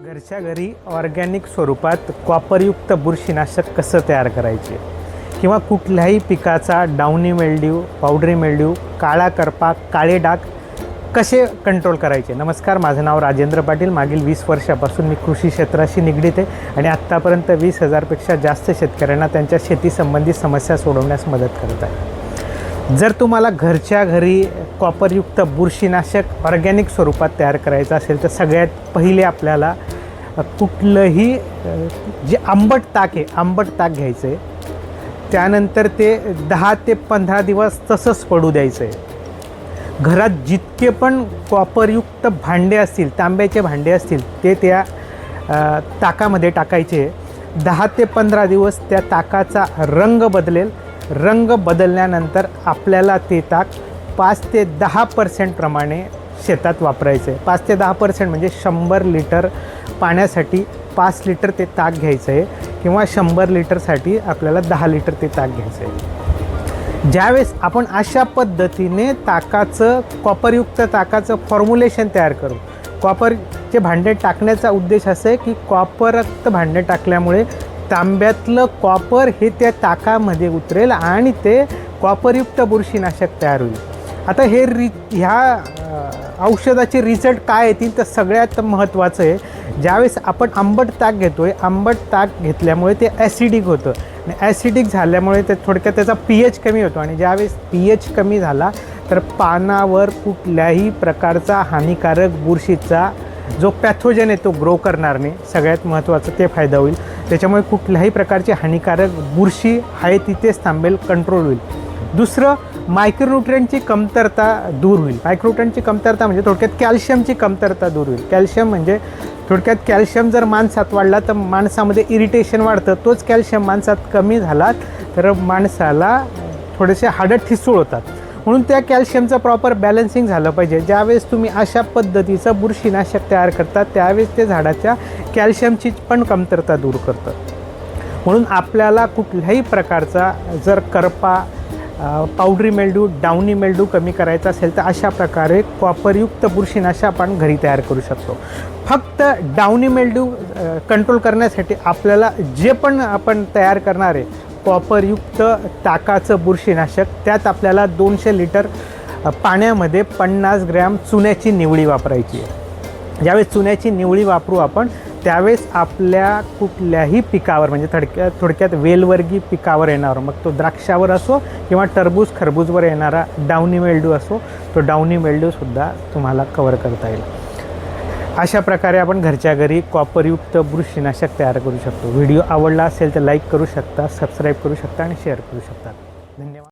घरच्या घरी ऑर्गॅनिक स्वरूपात कॉपरयुक्त बुरशीनाशक कसं तयार करायचे किंवा कुठल्याही पिकाचा डाउनी मेल्ड्यू, पावडरी मेल्ड्यू, काळा करपा, काळे डाग कसे कंट्रोल करायचे. नमस्कार, माझं नाव राजेंद्र पाटील. मागील 20 वर्षापासून मी कृषी क्षेत्राशी निगडीत आहे आणि आत्तापर्यंत 20,000पेक्षा जास्त शेतकऱ्यांना त्यांच्या शेतीसंबंधी समस्या सोडवण्यास मदत करत आहे. जर तुम्हाला घरच्या घरी कॉपरयुक्त बुरशीनाशक ऑर्गॅनिक स्वरूपात तयार करायचं असेल तर सगळ्यात पहिले आपल्याला कुठलंही जे आंबट ताक आहे, आंबट ताक घ्यायचं आहे. त्यानंतर ते 10 ते 15 दिवस तसंच पडू द्यायचं आहे. घरात जितके पण कॉपरयुक्त भांडे असतील, तांब्याचे भांडे असतील, ते त्या ताकामध्ये टाकायचे. 10 ते 15 दिवस त्या ताकाचा रंग बदलेल. रंग बदलल्यानंतर आपल्याला ते ताक 5 ते 10% प्रमाणे शेतात वापरायचं आहे. 5 ते 10% म्हणजे 100 लिटर पाण्यासाठी 5 लिटर ते ताक घ्यायचं आहे किंवा 100 लिटरसाठी आपल्याला 10 लिटर ते ताक घ्यायचं आहे. ज्यावेळेस आपण अशा पद्धतीने ताकाचं, कॉपरयुक्त ताकाचं फॉर्म्युलेशन तयार करू. कॉपरचे भांडे टाकण्याचा उद्देश असा आहे की कॉपरयुक्त भांडे टाकल्यामुळे तांब्यातलं कॉपर हे त्या ताकामध्ये उतरेल आणि ते कॉपरयुक्त बुरशीनाशक तयार होईल. आता हे ह्या औषधाचे रिझल्ट काय येतील तर सगळ्यात महत्त्वाचं आहे, ज्यावेळेस आपण आंबट ताक घेतो आहे, आंबट ताक घेतल्यामुळे ते ॲसिडिक होतं आणि ॲसिडिक झाल्यामुळे ते थोडक्यात त्याचा pH कमी होतो आणि ज्यावेळेस pH कमी झाला तर पानावर कुठल्याही प्रकारचा हानिकारक बुरशीचा जो पॅथोजन आहे तो ग्रो करणार नाही. सगळ्यात महत्त्वाचं ते फायदा होईल. त्याच्यामुळे कुठल्याही प्रकारची हानिकारक बुरशी आहे तिथेच थांबेल, कंट्रोल होईल. दुसरं, मायक्रोन्यूट्रिएंटची कमतरता दूर होईल. मायक्रोन्यूट्रिएंटची कमतरता म्हणजे थोडक्यात कॅल्शियमची कमतरता दूर होईल. कॅल्शियम म्हणजे थोडक्यात कॅल्शियम जर माणसात वाढला तर माणसामध्ये इरिटेशन वाढतं. तोच कॅल्शियम माणसात कमी झाला तर माणसाला थोडेसे हाडं ठिसूळ होतात. म्हणून त्या कॅल्शियमचं प्रॉपर बॅलन्सिंग झालं पाहिजे. ज्यावेळेस तुम्ही अशा पद्धतीचं बुरशीनाशक तयार करता त्यावेळेस ते झाडाच्या कॅल्शियमची पण कमतरता दूर करतं. म्हणून आपल्याला कुठल्याही प्रकारचा जर करपा, पावडरी मेल्ड्यू, डाउनी मेल्ड्यू कमी करायचा असेल तर अशा प्रकारे कॉपरयुक्त बुरशीनाशक आपण घरी तयार करू शकतो. फक्त डाउनी मेल्ड्यू कंट्रोल करण्यासाठी आपल्याला जे पण आपण तयार करणार आहे कॉपरयुक्त ताकाचं बुरशीनाशक, त्यात आपल्याला 200 लिटर पाण्यामध्ये 50 ग्रॅम चुन्याची निवळी वापरायची आहे. ज्यावेळेस चुन्याची निवळी वापरू आपण त्यावेळेस आपल्या कुठल्याही पिकावर म्हणजे थोडक्यात वेलवर्गीय पिकावर येणार, मग तो द्राक्षावर असो किंवा टरबूज खरबूजवर येणारा डाउनी मेल्ड्यू असो, तो डाउनी मेल्ड्यूसुद्धा तुम्हाला कवर करता येईल. अशा प्रकारे आपण घरच्या घरी कॉपरयुक्त बुरशीनाशक तयार करू शकतो. व्हिडिओ आवडला असेल तर लाईक करू शकता, सबस्क्राईब करू शकता आणि शेअर करू शकता. धन्यवाद.